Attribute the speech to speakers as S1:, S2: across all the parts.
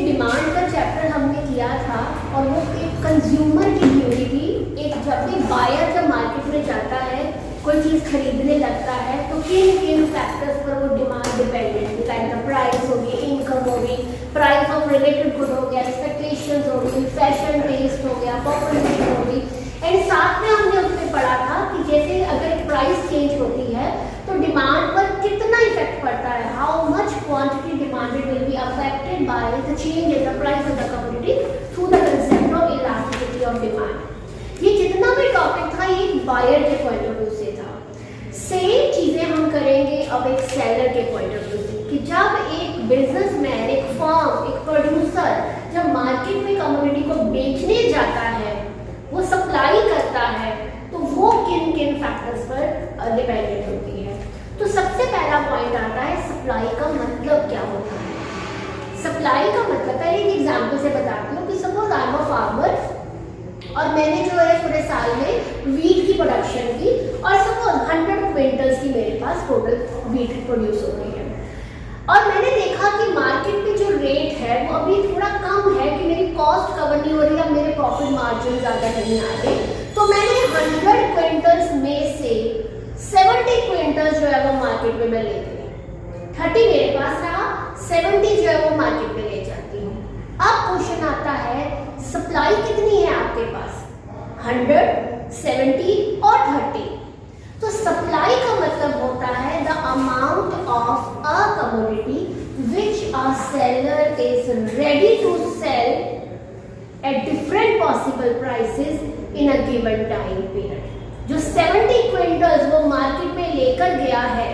S1: Demand का chapter हमने किया था और वो एक कंज्यूमर की ड्यूटी थी। एक जब भी बायर जब मार्केट में जाता है कोई चीज़ खरीदने लगता है तो किन किन फैक्टर्स पर वो डिमांड डिपेंडेंट है, लाइक द प्राइस होगी, इनकम होगी, प्राइस ऑफ रिलेटेड गुड हो गया, एक्सपेक्टेशंस होगी, फैशन टेस्ट हो गया, पॉपुलैरिटी होगी। एंड साथ में हमने उसमें पढ़ा था कि जैसे अगर प्राइस चेंज होती है तो डिमांड पर कितना इफेक्ट पड़ता है, how much quantity demanded will be affected by the change in the price of the commodity through the concept of elasticity of demand. ये जितना भी टॉपिक था ये बायर के पॉइंट ऑफ व्यू से था। सेम चीजें हम करेंगे अब एक सेलर के पॉइंट ऑफ व्यू से कि जब एक बिजनेसमैन, एक फर्म, एक प्रोड्यूसर जब मार्केट में कमोडिटी को बेचने जाता है, वो सप्लाई करता है, तो वो किन किन फैक्टर्स पर डिपेंडेंट होती है। तो सबसे पहला पॉइंट आता है सप्लाई का मतलब क्या होता है। सप्लाई का मतलब पहले एक एग्जांपल से बताती हूँ कि suppose I am a farmer और मैंने जो है पूरे साल में वीट की प्रोडक्शन की और सपोज 100 क्विंटल्स की मेरे पास टोटल वीट प्रोड्यूस हो गई है और मैंने देखा कि मार्केट में जो रेट है वो अभी थोड़ा कम है कि मेरी कॉस्ट कवर नहीं हो रही है, मेरे प्रॉफिट मार्जिन ज़्यादा नहीं आ रहे, तो मैंने 100 क्विंटल्स में से 70 क्विंटल्स जो है वो मार्केट में मैं ले गई, 30 मेरे पास रहा, 70 जो है वो मार्केट में ले जाती हूँ। अब क्वेश्चन आता है सप्लाई कितनी है आपके पास, 100, 70 और 30। तो सप्लाई का मतलब होता है the amount of a commodity which a seller is ready to sell at different possible prices in a given time period. जो 70 क्विंटल्स वो मार्केट में लेकर गया है,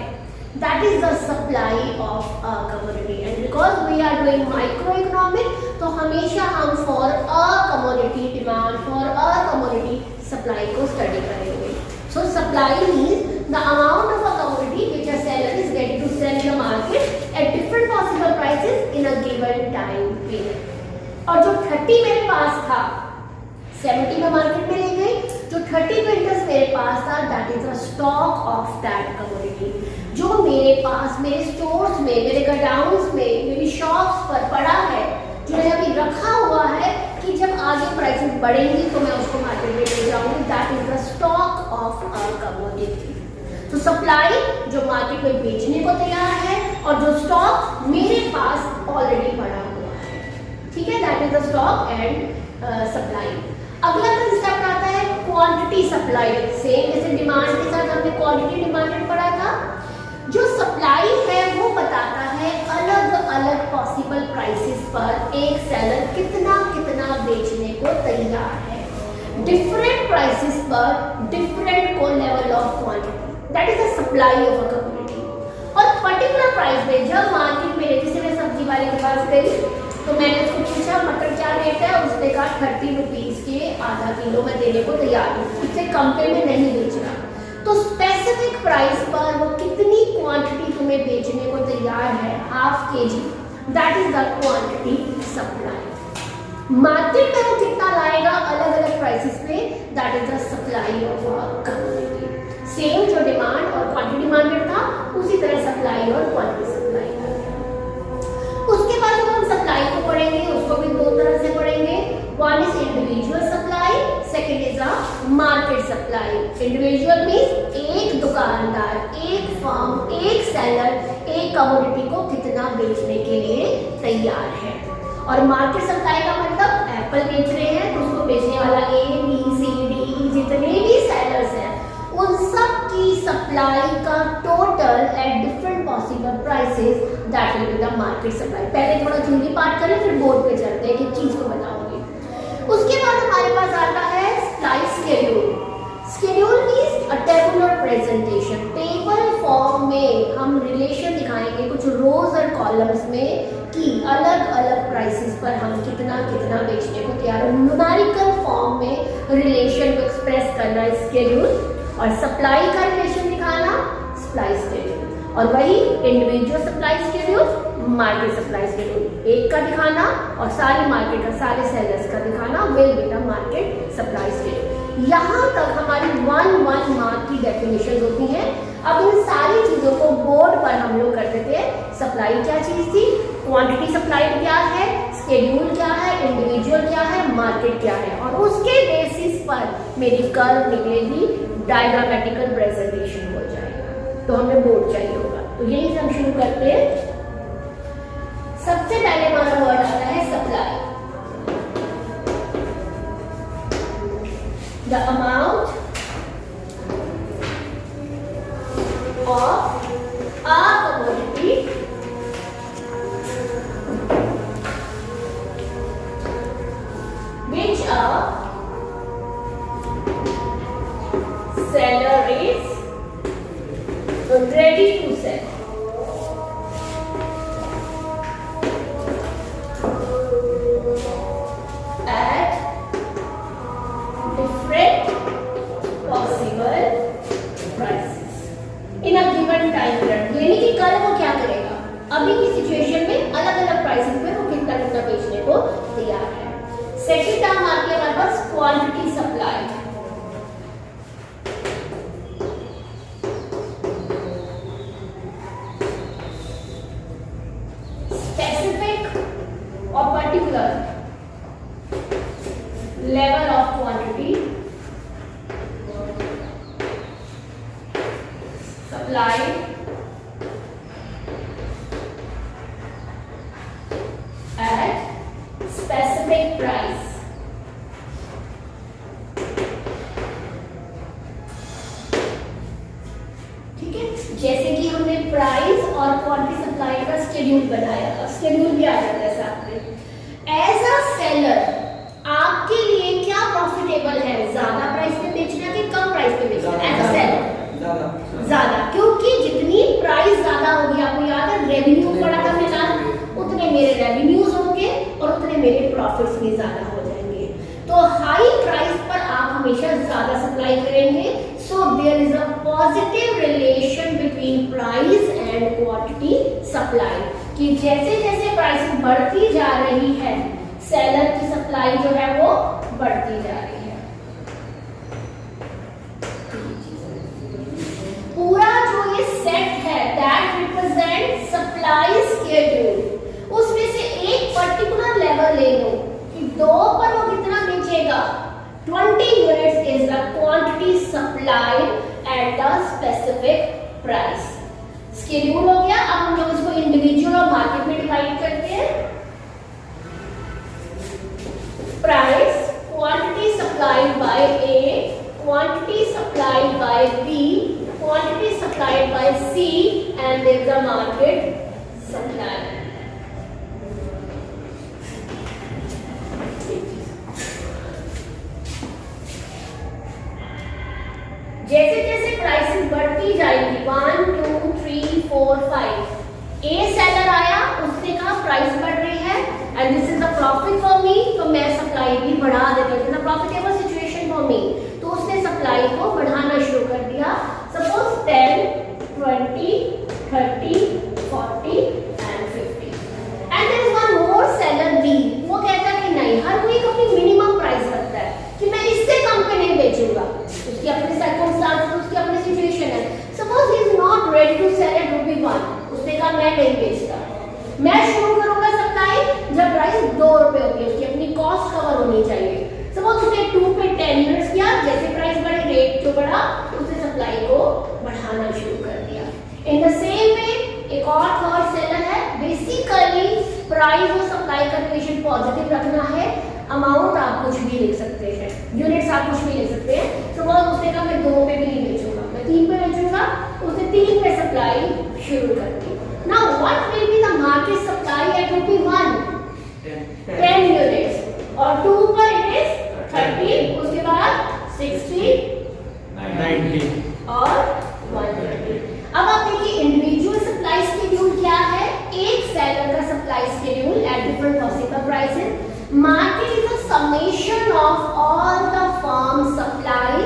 S1: that is the supply of a commodity, and because we are doing microeconomic तो हमेशा हम for a commodity demand, for a commodity supply को study करेंगे। So supply means the amount of a commodity which a seller is ready to sell in the market at different possible prices in a given time period। और जो 30 मेरे पास था, 70 में market में ले गई, जो 30 क्विंटल्स मेरे पास था that is the stock of that commodity, जो मेरे पास मेरे स्टोर्स में, मेरे गोडाउन्स में, मेरी शॉप्स पर पड़ा है, जो है अभी रखा हुआ है कि जब आगे प्राइसेस बढ़ेंगी तो मैं उसको मार्केट में ले जाऊंगी, that is the stock of a commodity. तो सप्लाई जो मार्केट में बेचने को तैयार है और जो स्टॉक मेरे पास ऑलरेडी पड़ा हुआ है, ठीक है, that is the stock and supply. अगला कंसेप्ट आता है क्वांटिटी सप्लाई। सेम जैसे डिमांड के साथ हमने क्वांटिटी डिमांडेड पढ़ा था। जो सप्लाई है वो बताता है अलग अलग पॉसिबल प्राइसेस पर एक सेलर कितना कितना बेचने को तैयार है, डिफरेंट प्राइसेस पर डिफरेंट को level of quantity, that is the supply of a commodity. और पर्टिकुलर प्राइस में जब मार्केट में, जैसे मैं सब्जी वाले के पास गई तो मैंने उसको पूछा मटर क्या रेट है, उसने कहा 30 रुपीज के आधा किलो मैं देने को तैयार हूँ, इससे कम पे में नहीं बेच रहा। तो स्पेसिफिक प्राइस पर वो कितनी क्वांटिटी तुम्हें बेचने को तैयार है, half KG, that is the quantity supply. Market में वो कितना लाएगा अलग अलग प्राइसेस पे, that is the supply of a commodity. Same जो डिमांड और क्वांटिटी डिमांडेड था उसी तरह सप्लाई और क्वांटिटी सप्लाई। उसके बाद जब हम सप्लाई को पढ़ेंगे उसको भी दो तरह से पढ़ेंगे, one is individual supply, second is a market supply. Individual means एक दुकानदार, एक फर्म, एक सेलर एक कमोडिटी को कितना बेचने के लिए तैयार है। और मार्केट सप्लाई का मतलब एप्पल बेच रहे हैं तो उसको बेचने वाला ए बी सी डी जितने भी सेलर्स हैं उन सब की सप्लाई का total eight different possible prices, that will be the market supply. पहले थोड़ा थ्योरी पार्ट करें फिर बोर्ड पे चलते हैं कि चीज को बताऊंगी। उसके बाद हमारे पास आता है सप्लाई शेड्यूल। शेड्यूल मीन्स अ टेबुलर प्रेजेंटेशन। टेबल फॉर्म में हम रिलेशन दिखाएंगे कुछ रोज और कॉलम्स में कि अलग अलग प्राइसेस पर हम कितना कितना बेचने को तैयार है। न्यूमेरिकल फॉर्म में रिलेशन को एक्सप्रेस करना शेड्यूल, और सप्लाई का रिलेशन दिखाना सप्लाई शेड्यूल, और वही individual supply schedule, market supply schedule एक का दिखाना और सारी मार्केट का, सारे सेलर्स का दिखाना will be the market supply schedule. यहाँ तक हमारी 1 मार्क की डेफिनेशन होती हैं। अब इन सारी चीजों को बोर्ड पर हम लोग करते थे। सप्लाई क्या चीज थी, क्वांटिटी सप्लाई क्या है, शेड्यूल क्या है, इंडिविजुअल क्या है, मार्केट क्या है, और उसके बेसिस पर मेरी कर्व निकलेगी, डायग्रामेटिकल प्रेजेंटेशन हो जाएगा। तो हमें बोर्ड चाहिए होगा। तो यही से हम शुरू करते हैं। सबसे पहले हमारा वर्ड आता है supply. The amount of a commodity which a seller is ready to sell. At different possible prices in a given time period. यानी कि कल वो क्या करेगा, अभी की सिचुएशन में अलग अलग प्राइसेस पे वो कितना कितना बेचने को तैयार है। सेकंड टर्म आती है हमारे पास क्वांटिटी सप्लाई। स्पेसिफिक और particular level of quantity supplied at specific price. ठीक है, जैसे कि हमने प्राइस और क्वांटिटी सप्लाई का शेड्यूल बनाया था, शेड्यूल भी आ जाता है साथ में। एज अ सेलर आपके लिए क्या प्रॉफिटेबल है, ज्यादा प्राइस पे बेचना कि कम प्राइस पे बेचना? एज अ सेलर ज्यादा, क्योंकि जितनी प्राइस ज्यादा होगी, आपको याद है रेवेन्यू बढ़ा था मिला, उतने मेरे रेवेन्यूज होंगे और उतने मेरे प्रॉफिट्स भी ज्यादा हो जाएंगे। तो हाई प्राइस पर आप हमेशा ज्यादा सप्लाई करेंगे। So there is a positive relation between price and quantity supply, कि जैसे जैसे प्राइस बढ़ती जा रही है, सेलर की सप्लाई जो है वो बढ़ती जा रही है। पूरा जो ये सेट है दैट रिप्रेजेंट सप्लाई शेड्यूल, उसमें से एक पर्टिकुलर लेवल ले लो कि 2 पर वो कितना बेचेगा, 20 units is the quantity supplied at the specific price. Schedule हो गया। अब हम लोग इसको इंडिविजुअल और मार्केट में डिवाइड करते हैं। Price, quantity supplied by A, quantity supplied by B, quantity supplied by C, and there is a market supply. जैसे जैसे प्राइसेस बढ़ती जाएगी 1, 2, 3, 4, 5, ए सेलर आया, उसने कहा प्राइस बढ़ रही है and this is the profit for me, तो मैं सप्लाई भी बढ़ा देता हूं, प्रॉफिटेबल सिचुएशन फॉर मी, तो उसने सप्लाई को बढ़ाना शुरू कर दिया। Suppose 10, 20, 30, 40 and 50 and there is one more seller B, वो कहता है कि नहीं, हर कोई अपनी मिनिमम प्राइस रखता है कि मैं इससे कम पे नहीं बेचूंगा, उसकी अपनी सर्कमस्टेंस, उसकी अपनी सिचुएशन है। Suppose he is not ready to sell at ₹1, उसने कहा मैं नहीं बेचता, मैं शुरू करूंगा सप्लाई जब प्राइस ₹2 होगी, उसकी अपनी कॉस्ट कवर होनी चाहिए। सपोज उसने 2 पे 10 यूनिट्स किया, जैसे प्राइस बढ़े, रेट जो बढ़ा, उसने सप्लाई को बढ़ाना शुरू कर दिया। इन द सेम वे एक और थर्ड सेलर है, बेसिकली प्राइस और सप्लाई का रिलेशन पॉजिटिव रखना है, अमाउंट आप कुछ भी लिख सकते हैं, यूनिट्स आप कुछ भी लिख सकते हैं। सपोज उसने कहा मैं 2 पे भी नहीं बेचूंगा, मैं 3 पे बेचूंगा, उसने 3 पे सप्लाई शुरू कर दी। Now what will be the market supply at ₹1? 10 units और 2 पर it is 30, उसके बाद 60, 90 और 120। अब आप देखिए इंडिविजुअल सप्लाई शेड्यूल क्या है, एक सेलर का supply schedule eight different possible prices. Market is a summation of all the firm supply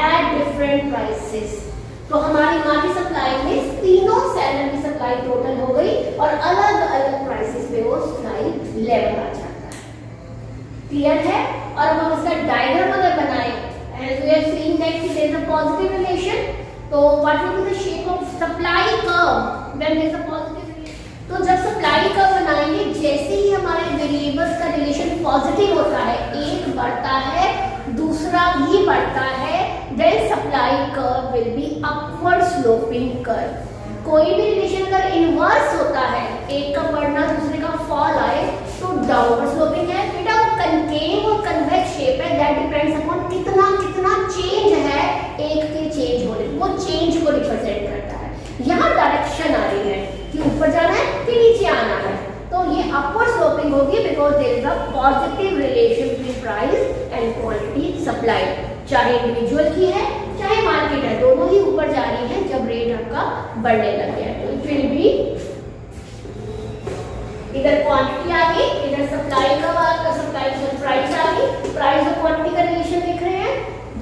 S1: at different prices. तो हमारी मार्केट सप्लाई में तीनों सेलर की सप्लाई टोटल हो गई और अलग अलग प्राइसेस पे वो सप्लाई लेवल आ जाता है। क्लियर है? और अब हम इसका डायग्राम अगर बनाएं, as we have seen that there is a positive relation, तो what will be the shape of supply curve when there is a positive relation? तो जब सप्लाई कर्व बनाएंगे, जैसे ही हमारे वेरिएबल स्लोपिंग कर्व। कोई भी रिलेशन अगर इनवर्स होता है, एक का बढ़ना दूसरे का फॉल आए, तो डाउनवर्ड स्लोपिंग है। बेटा वो कनकेव और कन्वेक्स शेप है, दैट डिपेंड्स अपॉन कितना कितना चेंज है एक के चेंज होने, वो चेंज को रिप्रेजेंट करता है। यहाँ डायरेक्शन आ रही है कि ऊपर जाना है कि नीचे आना है, तो ये अपवर्ड स्लोपिंग होगी because there is a positive relation between price and quantity supply. चाहे इंडिविजुअल की है चाहे मार्केट है, दोनों ही ऊपर जा रही है जब रेट आपका बढ़ने लग गया है। तो इट विल बी इधर क्वांटिटी आ गई, इधर सप्लाई का सप्लाई प्राइस आ गई, प्राइस और क्वांटिटी का रिलेशन देख रहे हैं।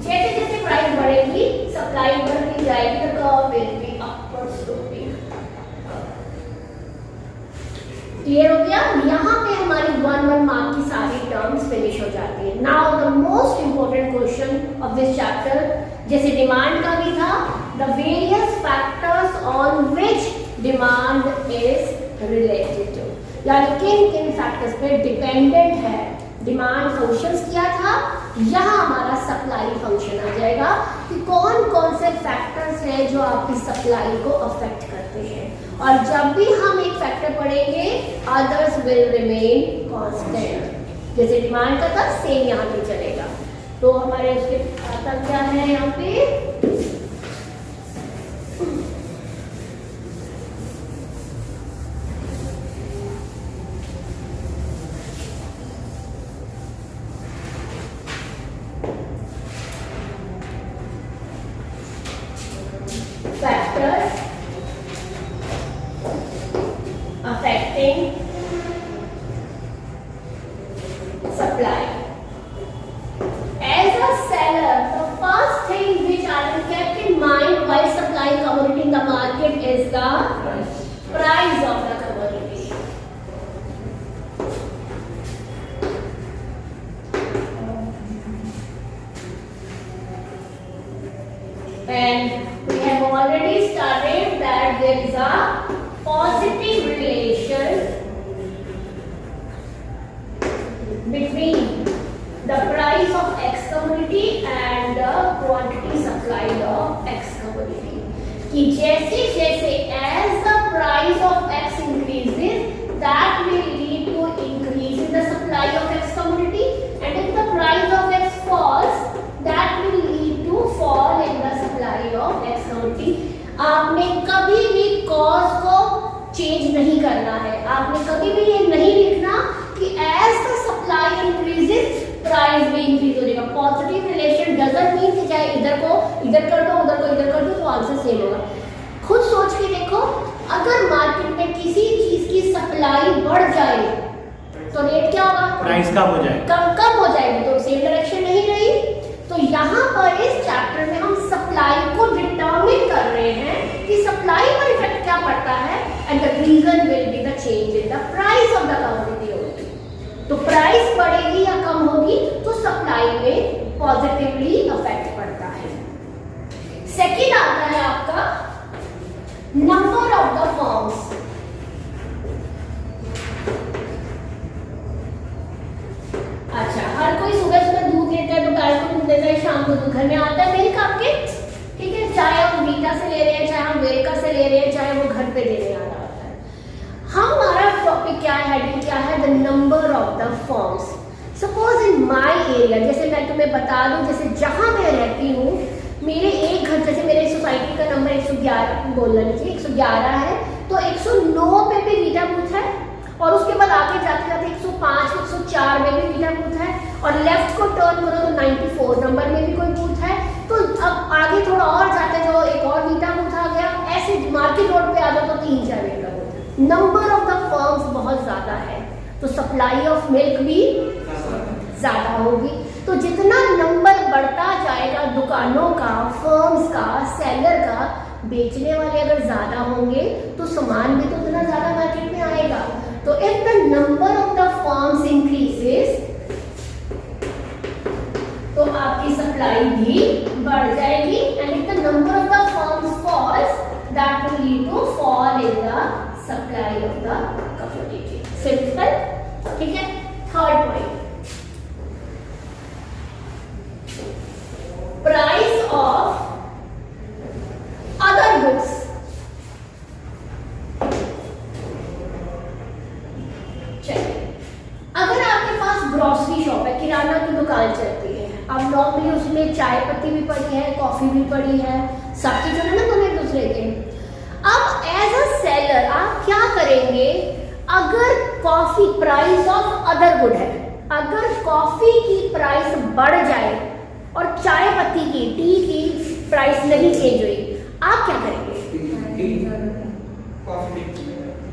S1: जैसे जैसे प्राइस बढ़ेगी सप्लाई बढ़ती जाएगी, तो curve will be upward sloping. Clear हो गया? यहाँ पे हमारी 1 मार्क की सारी टर्म्स फिनिश हो जाती है। Now the most important question of this chapter, जैसे डिमांड का भी था, the various factors on which demand is related to, यानी किन किन फैक्टर्स पे डिपेंडेंट है डिमांड। फंक्शंस किया था, यहाँ हमारा सप्लाई फंक्शन आ जाएगा कि कौन कौन से फैक्टर्स हैं जो आपकी सप्लाई को अफेक्ट करते हैं। और जब भी हम एक फैक्टर पढ़ेंगे अदर्स विल रिमेन कांस्टेंट। जैसे डिमांड का था सेम यहाँ पे चलेगा। तो हमारे उसके आता क्या है यहाँ पे, factors affecting supply. As a seller, the first thing which I will keep in mind while supplying commodity in the market is the price of the commodity. And we have already started that there is a positive relation between the price of X commodity and the quantity supplied of X commodity. कि जैसे जैसे as the price of X increases, that will lead to increase in the supply of X commodity, and if the price of X falls, that will lead to fall in the supply of X commodity. आपने कभी भी cause को change नहीं करना है, आपने कभी भी ये नहीं लिखना कि as the supply increases price भी इंक्रीज हो जाएगा। पॉजिटिव रिलेशन डजंट मीन कि चाहे इधर को इधर कर दो उधर को इधर कर दो तो आंसर सेम होगा। खुद सोच के देखो, अगर मार्केट में किसी चीज की सप्लाई बढ़ जाए तो रेट क्या होगा,
S2: प्राइस कम हो जाएगा,
S1: कम हो जाएगी, तो सेम डायरेक्शन नहीं रही। तो यहाँ पर इस चैप्टर में हम सप्लाई को डिटरमिन कर रहे हैं कि सप्लाई पर इफेक्ट क्या पड़ता है, and the reason will be the change in the price of the commodity होगी। तो प्राइस बढ़ेगी या कम होगी तो सप्लाई में पॉजिटिवली इफेक्ट पड़ता है। सेकंड आता है आपका नंबर ऑफ द फॉर्म्स। अच्छा, हर कोई सुबह सुबह दूध लेता है, दोपहर को दूध देता है, शाम को दूध घर में आता है मिल्क आपके, ठीक है, चाहे हम वीटा से ले रहे हैं, चाहे हम वेरका से ले रहे हैं, चाहे वो घर पे देने आ रहा होता है। हमारा टॉपिक क्या है, हेडिंग क्या है, the number of the forms. Suppose in my area, जैसे मैं तुम्हें बता दूं, जैसे जहां मैं रहती हूँ, मेरे एक घर, जैसे मेरे सोसाइटी का नंबर 111 बोलना चाहिए, 111 है, तो 109 पे भी वीटा बूथ है, और उसके बाद आगे जाते जाते 105, 104 में भी वीटा बूथ है, और लेफ्ट को टर्न करो तो 94 नंबर में भी कोई बूथ है। तो अब आगे थोड़ा और जाते जो एक और वीटा बूथ आ गया, ऐसे मार्केट रोड पे आ जाओ तो 3-4 वीटा बूथ है। नंबर ऑफ द फर्म्स बहुत ज्यादा है, तो सप्लाई ऑफ मिल्क भी ज्यादा होगी। तो जितना नंबर बढ़ता जाएगा दुकानों का, फर्म्स का, सेलर का, बेचने वाले अगर ज्यादा होंगे तो सामान भी तो उतना ज्यादा मार्केट में आएगा। तो if the number of the firms increases तो आपकी सप्लाई भी बढ़ जाएगी, and if the number of the firms falls that will lead to fall in the supply of the commodity. Simple, ठीक है। Third point, price of other goods चलिए, अगर आपके पास ग्रोसरी शॉप है, किराना की दुकान चलती है, अब नॉर्मली उसमें चाय पत्ती भी पड़ी है, कॉफी भी पड़ी है, सब चीज़ है ना दोनों एक दूसरे के। अब एज अ सेलर आप क्या करेंगे, अगर coffee price of other good है, अगर कॉफी की प्राइस बढ़ जाए और चाय पत्ती की, टी की प्राइस नहीं चेंज हुई, आप क्या करेंगे?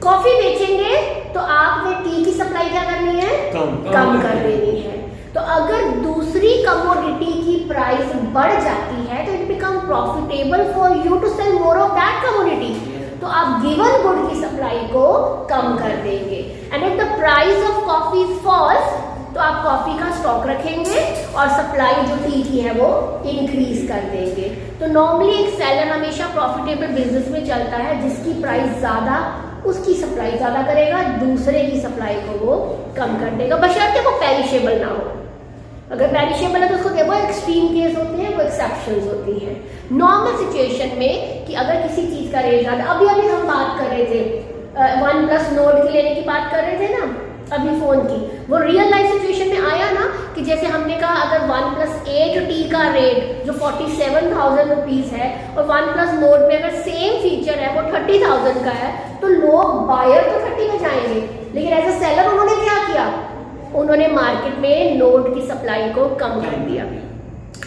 S1: कॉफी बेचेंगे तो आपने टी की सप्लाई क्या करनी है? कम कर देनी है। तो अगर दूसरी कमोडिटी की प्राइस बढ़ जाती है तो it become profitable for you to sell more of that commodity, तो आप गिवन गुड की सप्लाई को कम कर देंगे। And if the price of coffee falls तो आप कॉफी का स्टॉक रखेंगे और सप्लाई जो टी की है वो इंक्रीज कर देंगे। तो नॉर्मली एक सेलर हमेशा प्रॉफिटेबल बिजनेस में चलता है, जिसकी प्राइस ज्यादा उसकी सप्लाई ज्यादा करेगा, दूसरे की सप्लाई को वो कम कर देगा, बशर्ते वो पेरिशेबल ना हो। अगर पेरिशेबल है तो उसको देखो एक्सट्रीम केस होते हैं, वो एक्सेप्शंस होती हैं। नॉर्मल सिचुएशन में कि अगर किसी चीज का रेट ज्यादा, अभी हम बात कर रहे थे OnePlus Nord की लेने की बात कर रहे थे ना अभी फोन की, वो रियल लाइफ सिचुएशन में आया ना कि जैसे हमने कहा अगर OnePlus 8T का रेट जो 47,000 रुपीज है और OnePlus Nord में अगर सेम फीचर है वो 30,000 का है, तो लोग बायर तो 30 में जाएंगे, लेकिन एज अ सेलर उन्होंने क्या किया, उन्होंने मार्केट में नोट की सप्लाई को कम कर दिया,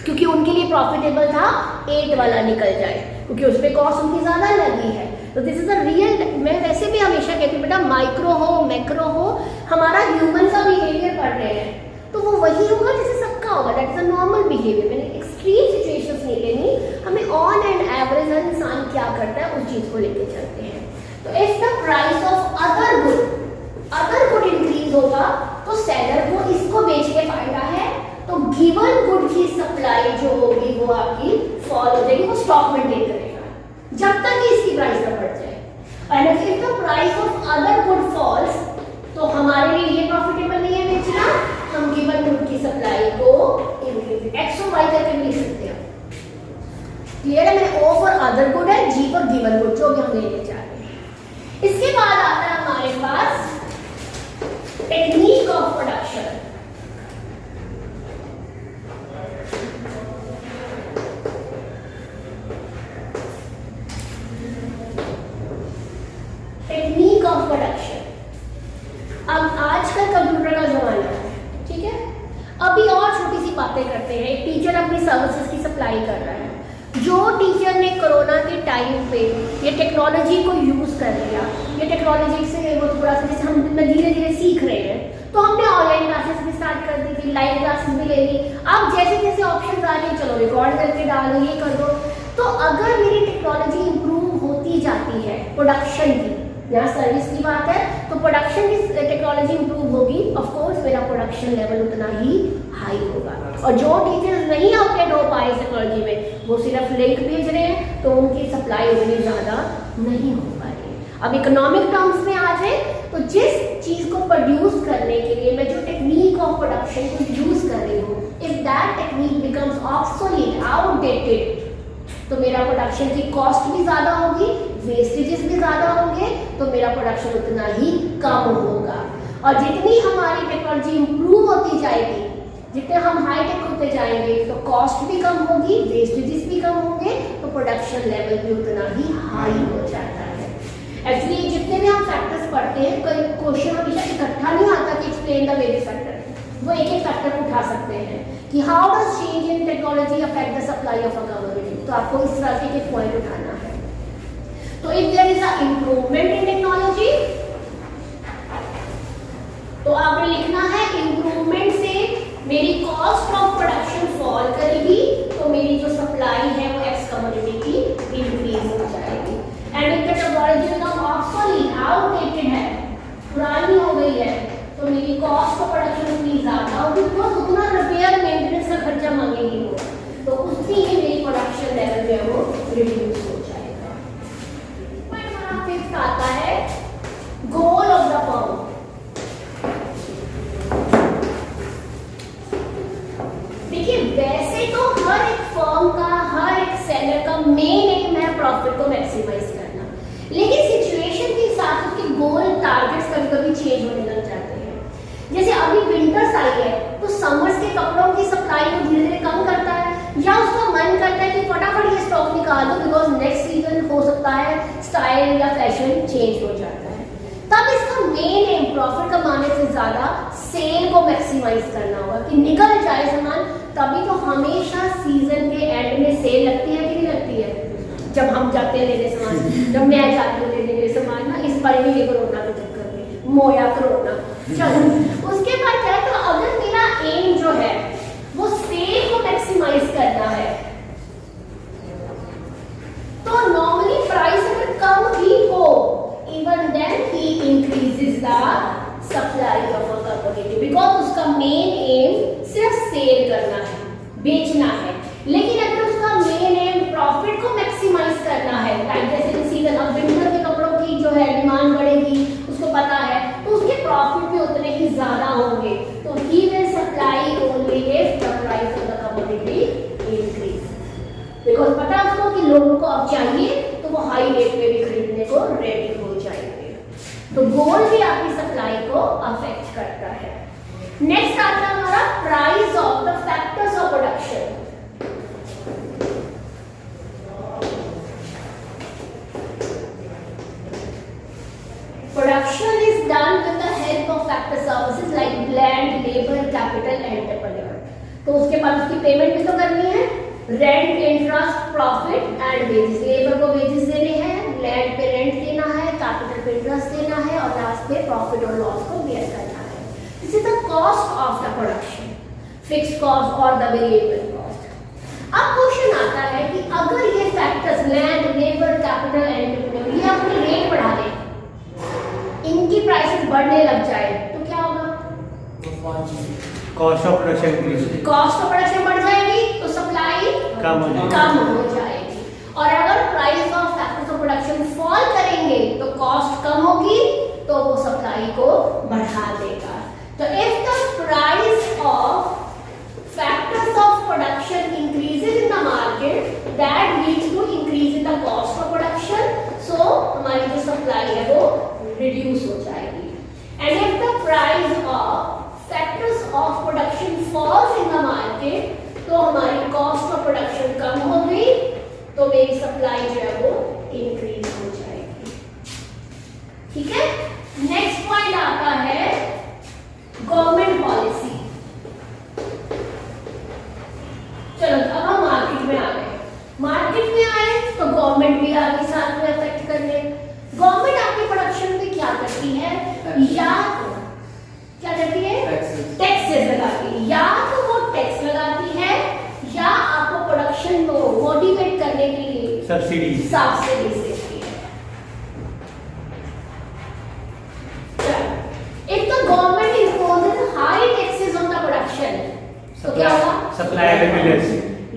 S1: क्योंकि उनके लिए प्रॉफिटेबल था 8 वाला निकल जाए, क्योंकि उस पर कॉस्ट उनकी ज्यादा लगी है। तो दिस इज अ रियल, मैं वैसे भी हमेशा कहती हूँ बेटा माइक्रो हो मैक्रो हो, हमारा ह्यूमन का बिहेवियर पढ़ रहे हैं तो वो वही होगा जैसे सबका होगा, that is a normal behaviour. मैंने एक्सट्रीम सिचुएशंस नहीं लेनी, हमें ऑन एंड एवरेज हर इंसान क्या करता है उस चीज को लेके चलते हैं। तो if the price of other good increase होगा तो सेलर को इसको बेच के फायदा है, तो गिवन गुड की सप्लाई जो होगी वो आपकी फॉल हो जाएगी, वो स्टॉक मेंटेन करेगा जब तक कि इसकी प्राइस ना बढ़ जाए। And if the price of other good falls तो हमारे लिए ये प्रॉफिटेबल नहीं है बेचना, हम गिवन गुड की सप्लाई को इंक्रीज एक्स और वाई करके भी लिख सकते हैं। क्लियर है? मैंने ओ फॉर अदर गुड है, जी फॉर गिवन गुड, जो भी हम लेने जा रहे हैं। इसके बाद आता है हमारे पास technique of production. Technique of production. अब आजकल कंप्यूटर का जमाना है, ठीक है? अभी और छोटी सी बातें करते हैं। एक टीचर अपनी सर्विसेज की सप्लाई कर रहा है, जो टीचर ने कोरोना के टाइम पे ये टेक्नोलॉजी को यूज कर लिया, ये टेक्नोलॉजी से वो थोड़ा सा जैसे हम धीरे धीरे सीख रहे हैं, तो हमने ऑनलाइन क्लासेस भी स्टार्ट कर दी थी, लाइव क्लासेस भी ले ली। अब जैसे जैसे ऑप्शन आ रही है, चलो रिकॉर्ड करके डाल दो, ये कर दो। तो अगर मेरी टेक्नोलॉजी इंप्रूव होती जाती है प्रोडक्शन की, यहाँ सर्विस की बात है, तो प्रोडक्शन की टेक्नोलॉजी इंप्रूव होगी, ऑफ कोर्स मेरा प्रोडक्शन लेवल उतना ही हाई होगा। और जो टीचर्स नहीं अपडेट हो पाए टेक्नोलॉजी में, वो सिर्फ लिंक भेज रहे हैं, तो उनकी सप्लाई उतनी ज़्यादा नहीं हो पा रही है। अब इकोनॉमिक टर्म्स में आ जाए तो जिस चीज़ को प्रोड्यूस करने के लिए मैं जो टेक्निक ऑफ प्रोडक्शन को यूज कर रही हूँ, if that technique becomes obsolete, outdated, तो मेरा प्रोडक्शन की कॉस्ट भी ज़्यादा होगी, वेस्टेजेस भी ज़्यादा होंगे, तो मेरा प्रोडक्शन उतना ही कम होगा। और जितनी हमारी टेक्नोलॉजी इंप्रूव होती जाएगी, जितने हम हाईटेक होते जाएंगे, तो कॉस्ट भी कम होगी, वेस्टेजेस भी कम होंगे, तो प्रोडक्शन लेवल भी उतना ही हाई हो जाता है। एक्चुअली जितने भी हम फैक्टर्स पढ़ते हैं, कोई क्वेश्चन हमेशा इकट्ठा नहीं आता कि एक्सप्लेन द वेरियस फैक्टर, वो एक एक फैक्टर उठा सकते हैं कि how does change in technology affect the supply of a commodity, तो आपको इस तरह के पॉइंट उठाना है। तो if there is a improvement in technology, तो आपने लिखना है इंप्रूवमेंट से मेरी कॉस्ट ऑफ प्रोडक्शन फॉल करेगी, तो मेरी जो सप्लाई है वो एक्स कमोडिटी की इंक्रीज हो जाएगी। And if the technology become obsolete, outdated है, पुरानी हो गई है, तो मेरी कॉस्ट ऑफ प्रोडक्शन उतनी ज्यादा होगी, बिकॉज उतना रिपेयर मेंटेनेंस का खर्चा मांगेगी वो, तो उसी में मेरी प्रोडक्शन लेवल जो है वो रिड्यूस हो जाएगा। हमारा फिफ्थ आता है गोल ऑफ द फर्म। देखिए वैसे तो हर एक फर्म का, हर एक सेलर का मेन एम है प्रॉफिट को मैक्सिमाइज करना, लेकिन सिचुएशन के हिसाब से उसके गोल टारगेट्स कभी कभी चेंज होने लग जाते हैं। स्टाइल या फैशन चेंज हो जाता है। तब इसका मेन एम प्रॉफिट कमाने से ज्यादा सेल को मैक्सिमाइज करना होगा कि निकल जाए सामान। तभी तो हमेशा सीजन के एंड में सेल लगती है कि नहीं लगती है? जब हम जाते हैं लेने सामान, जब मैं जाती हूँ लेने के सामान ना, इस बार भी ये कोरोना के चक्कर में मोया कोरोना चलो। उसके बाद क्या है, तो अगर मेरा एम जो है वो सेल को मैक्सिमाइज करना है तो नॉर्मली प्राइस अगर कम भी हो, even then he increases the supply of a commodity, because उसका मेन एम सिर्फ सेल करना है, बेचना है। लेकिन अगर उसका मेन एम प्रॉफिट को मैक्सिमाइज करना है, लाइक जैसे सीजन अब विंटर के कपड़ों की जो है डिमांड बढ़ेगी, उसको पता है, तो उसके प्रॉफिट भी उतने ही ज्यादा होंगे। तो he will supply only if the price of the commodity increase, because पता है उसको कि लोगों को अब चाहिए, तो वो हाई रेट पे भी खरीदने को रेडी हो जाएंगे। तो गोल्ड भी आपकी सप्लाई को अफेक्ट करता है। नेक्स्ट आता है हमारा price of the factors of production. Production is done with the help of factor services like land, labor, capital and employer. तो उसके बाद उसकी पेमेंट भी तो करनी है, rent, interest, profit and wages. Labour को वेजेस देने हैं, लैंड पे रेंट देना है, कैपिटल पे इंटरेस्ट देना है और लास्ट पे प्रॉफिट और लॉस को बेयर करना है। This is the cost of the production, fixed cost और द वेरिएबल कॉस्ट। अब क्वेश्चन आता है कि अगर ये factors land, labour, capital and employ ये अपने रेट बढ़ा दें, इनकी प्राइसेस बढ़ने लग जाए तो क्या होगा?
S2: Cost of production increase,
S1: cost of production बढ़ जाएगी तो सप्लाई
S2: कम हो
S1: जाएगी। और अगर price of factors of production fall करेंगे तो कॉस्ट कम होगी, तो वो सप्लाई को बढ़ा देगा। तो if the price of factors of production increases in the market, that leads to increase in the cost of production, so हमारी जो सप्लाई है वो रिड्यूस हो जाएगी। And if the price of factors of production falls in the market, तो हमारी cost of production कम हो गई, तो मेरी सप्लाई जो है वो इंक्रीज हो जाएगी। ठीक है। नेक्स्ट पॉइंट आता है गवर्नमेंट पॉलिसी। चलो अब हम मार्केट में आ गए। मार्केट में आए तो गवर्नमेंट भी आगे साथ में अफेक्ट करने। गवर्नमेंट आपके प्रोडक्शन पे क्या करती है? या क्या करती है? टैक्सेस लगाती है। या तो वो टैक्स लगाती है या आपको प्रोडक्शन को मोटिवेट करने के लिए सब्सिडी देती है। If the government imposes high taxes on the production, तो क्या होगा?
S2: सप्लाई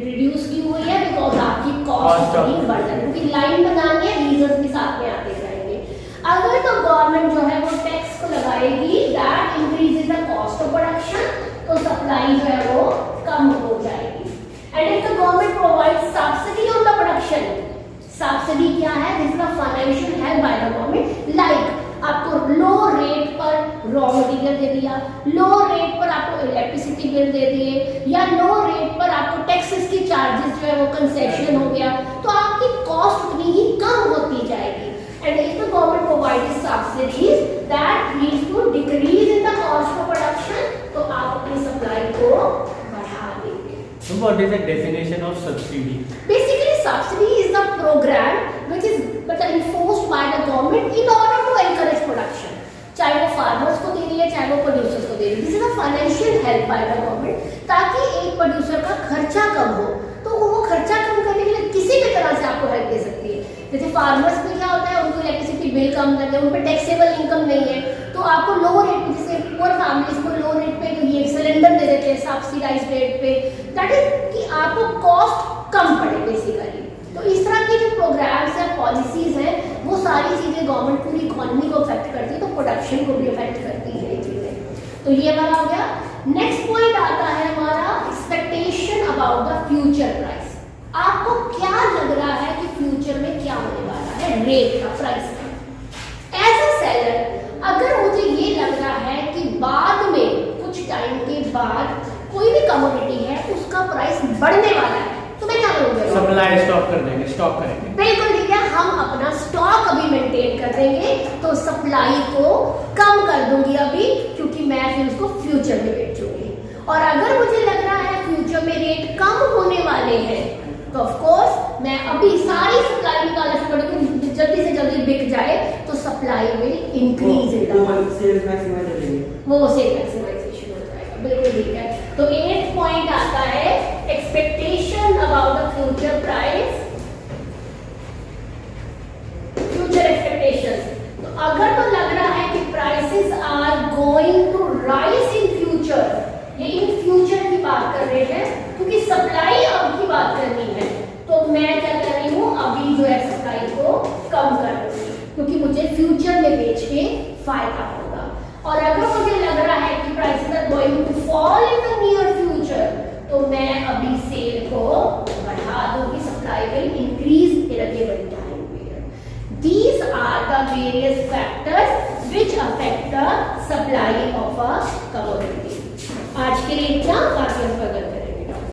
S1: रिड्यूस की हुई है, बिकॉज आपकी कॉस्ट भी बढ़ जाएगी, क्योंकि लाइन बनानी है, रीजंस भी साथ में आते जाएंगे। अगर तो गवर्नमेंट जो है वो टैक्स को लगाएगी, that increases the cost of production, तो सप्लाई जो है वो कम हो जाएगी। And if the government provides subsidy on the production, subsidy क्या है? This is the financial help by the government, like आपको लो रेट पर रॉ मटेरियल दे दिया, लो रेट पर आपको इलेक्ट्रिसिटी बिल दे दिए, या लो रेट पर आपको टैक्सेस की चार्जेस जो है वो कंसेशन हो गया, तो आपकी कॉस्ट उतनी ही कम होती जाएगी। And if the government provides subsidies that leads to decrease in the cost of production, तो आप अपनी सप्लाई को बढ़ा देंगे।
S2: So what is the definition of subsidy?
S1: Basically, subsidy is the program which is enforced by the government in order to encourage production. चाहे वो farmers को दे रही है, चाहे वो प्रोड्यूसर्स को दे रही है। This is a financial help by the government, ताकि एक प्रोड्यूसर का खर्चा कम हो, तो वो खर्चा कम करने के लिए किसी भी तरह से आपको हेल्प दे सकती है। जैसे फार्मर्स में क्या होता है, उनको इलेक्ट्रिसिटी बिल कम करते हैं, उन पर टैक्सेबल इनकम नहीं है, तो आपको लो रेट पे, जैसे पुअर फैमिलीज को लो रेट पे ये सिलेंडर दे देते हैं सब्सिडाइज रेट पे, दैट इज कि आपको कॉस्ट कम पड़े बेसिकली। तो इस तरह के जो प्रोग्राम्स है, पॉलिसीज हैं, वो सारी चीजें गवर्नमेंट पूरी इकोनॉमी को अफेक्ट करती है, तो प्रोडक्शन को भी अफेक्ट करती है ये चीजें। तो ये हमारा हो गया। नेक्स्ट पॉइंट आता है हमारा expectation about the future price. आपको क्या लग रहा है कि फ्यूचर में क्या होने वाला है रेट का, प्राइस का? एज अ सेलर अगर मुझे ये लग रहा है कि बाद में कुछ टाइम के बाद कोई भी कमोडिटी है उसका प्राइस बढ़ने वाला है, तो मैं क्या करूंगा?
S2: सप्लाई स्टॉक कर देंगे, स्टॉक करेंगे।
S1: बिल्कुल ठीक है, हम अपना स्टॉक अभी मेंटेन कर देंगे तो सप्लाई को कम कर दूंगी अभी, क्योंकि मैं फिर उसको फ्यूचर में बेचूंगी। और अगर मुझे लग रहा है फ्यूचर में रेट कम होने वाले हैं तो ऑफ कोर्स मैं अभी सारी सप्लाई निकालना शुरू करूंगी, जल्दी से जल्दी बिक जाए तो supply will increase in the
S3: sales maximization
S1: वो सेल मैक्सिमाइजेशन हो जाएगा। बिल्कुल ठीक है। तो 8th पॉइंट आता है expectation about the future price, future expectations. तो अगर तो लग रहा है कि prices are going to rise in future, ये इन फ्यूचर की बात कर रहे हैं क्योंकि सप्लाई अब की बात करनी है, तो मैं क्या कर रही हूँ अभी जो है सप्लाई को कम कर दूंगी क्योंकि मुझे फ्यूचर में बेच के फायदा होगा। और अगर मुझे लग रहा है कि prices are going to fall in the near future तो मैं अभी सेल को बढ़ा दूंगी, supply will increase in a given time period. These are the various factors which affect the supply of a commodity। आज के लिए इतना, बाकी हम कल